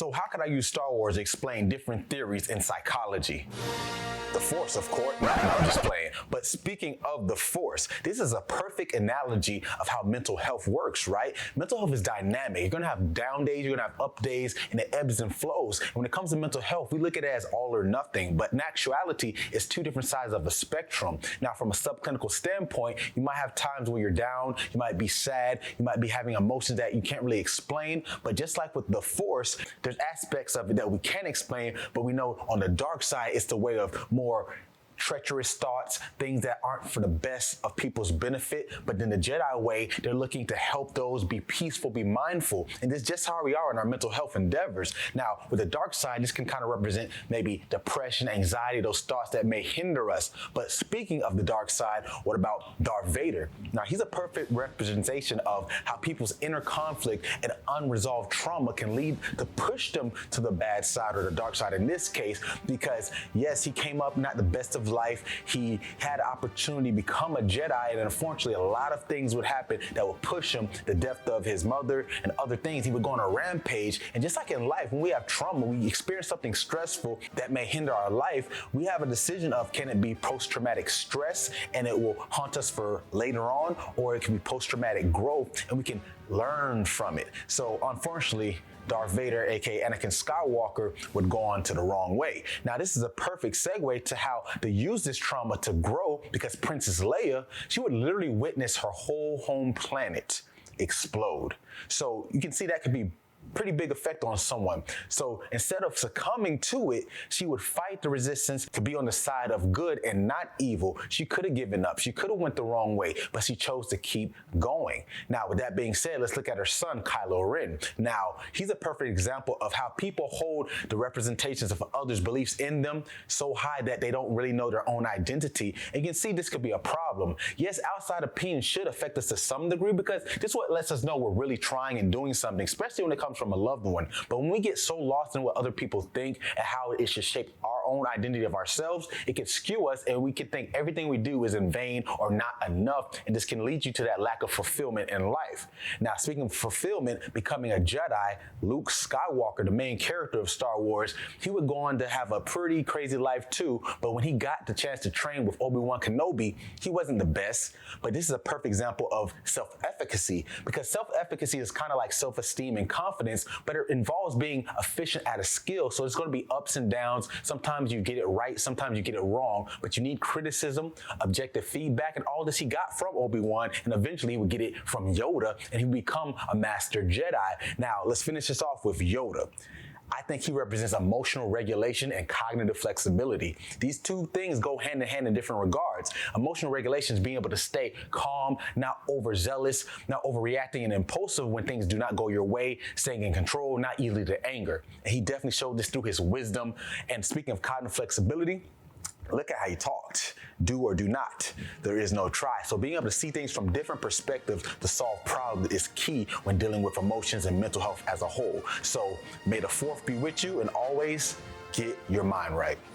So how can I use Star Wars to explain different theories in psychology? The Force, of course. No, I'm just playing. But speaking of the Force, this is a perfect analogy of how mental health works, right? Mental health is dynamic. You're going to have down days, you're going to have up days, and it ebbs and flows. And when it comes to mental health, we look at it as all or nothing. But in actuality, it's two different sides of a spectrum. Now, from a subclinical standpoint, you might have times where you're down, you might be sad, you might be having emotions that you can't really explain. But just like with the Force, there's aspects of it that we can explain, but we know on the dark side, it's the way of more treacherous thoughts, things that aren't for the best of people's benefit. But then the Jedi way, they're looking to help those be peaceful, be mindful. And this is just how we are in our mental health endeavors. Now, with the dark side, this can kind of represent maybe depression, anxiety, those thoughts that may hinder us. But speaking of the dark side, what about Darth Vader? Now, he's a perfect representation of how people's inner conflict and unresolved trauma can lead to push them to the bad side or the dark side in this case, because yes, he came up not the best of life. He had an opportunity to become a Jedi, and unfortunately a lot of things would happen that would push him, the death of his mother and other things. He would go on a rampage. And just like in life, when we have trauma, we experience something stressful that may hinder our life, we have a decision of, can it be post-traumatic stress and it will haunt us for later on, or it can be post-traumatic growth and we can learn from it. So unfortunately, Darth Vader, aka Anakin Skywalker, would go on to the wrong way. Now, this is a perfect segue to how to use this trauma to grow, because Princess Leia, she would literally witness her whole home planet explode. So you can see that could be pretty big effect on someone. So instead of succumbing to it, she would fight the resistance to be on the side of good and not evil. She could have given up. She could have went the wrong way, but she chose to keep going. Now, with that being said, let's look at her son, Kylo Ren. Now, he's a perfect example of how people hold the representations of others' beliefs in them so high that they don't really know their own identity. And you can see this could be a problem. Yes, outside opinion should affect us to some degree, because this is what lets us know we're really trying and doing something, especially when it comes from a loved one. But when we get so lost in what other people think and how it should shape our own identity of ourselves, it can skew us and we can think everything we do is in vain or not enough. And this can lead you to that lack of fulfillment in life. Now, speaking of fulfillment, becoming a Jedi, Luke Skywalker, the main character of Star Wars, he would go on to have a pretty crazy life too. But when he got the chance to train with Obi-Wan Kenobi, he wasn't the best. But this is a perfect example of self-efficacy, because self-efficacy is kind of like self-esteem and confidence, but it involves being efficient at a skill. So it's going to be ups and downs. Sometimes you get it right, sometimes you get it wrong, but you need criticism, objective feedback, and all this he got from Obi-Wan, and eventually he would get it from Yoda, and he would become a master Jedi. Now, let's finish this off with Yoda. I think he represents emotional regulation and cognitive flexibility. These two things go hand in hand in different regards. Emotional regulation is being able to stay calm, not overzealous, not overreacting and impulsive when things do not go your way, staying in control, not easily to anger. And he definitely showed this through his wisdom. And speaking of cognitive flexibility, look at how he talked. Do or do not. There is no try. So being able to see things from different perspectives to solve problems is key when dealing with emotions and mental health as a whole. So may the fourth be with you, and always get your mind right.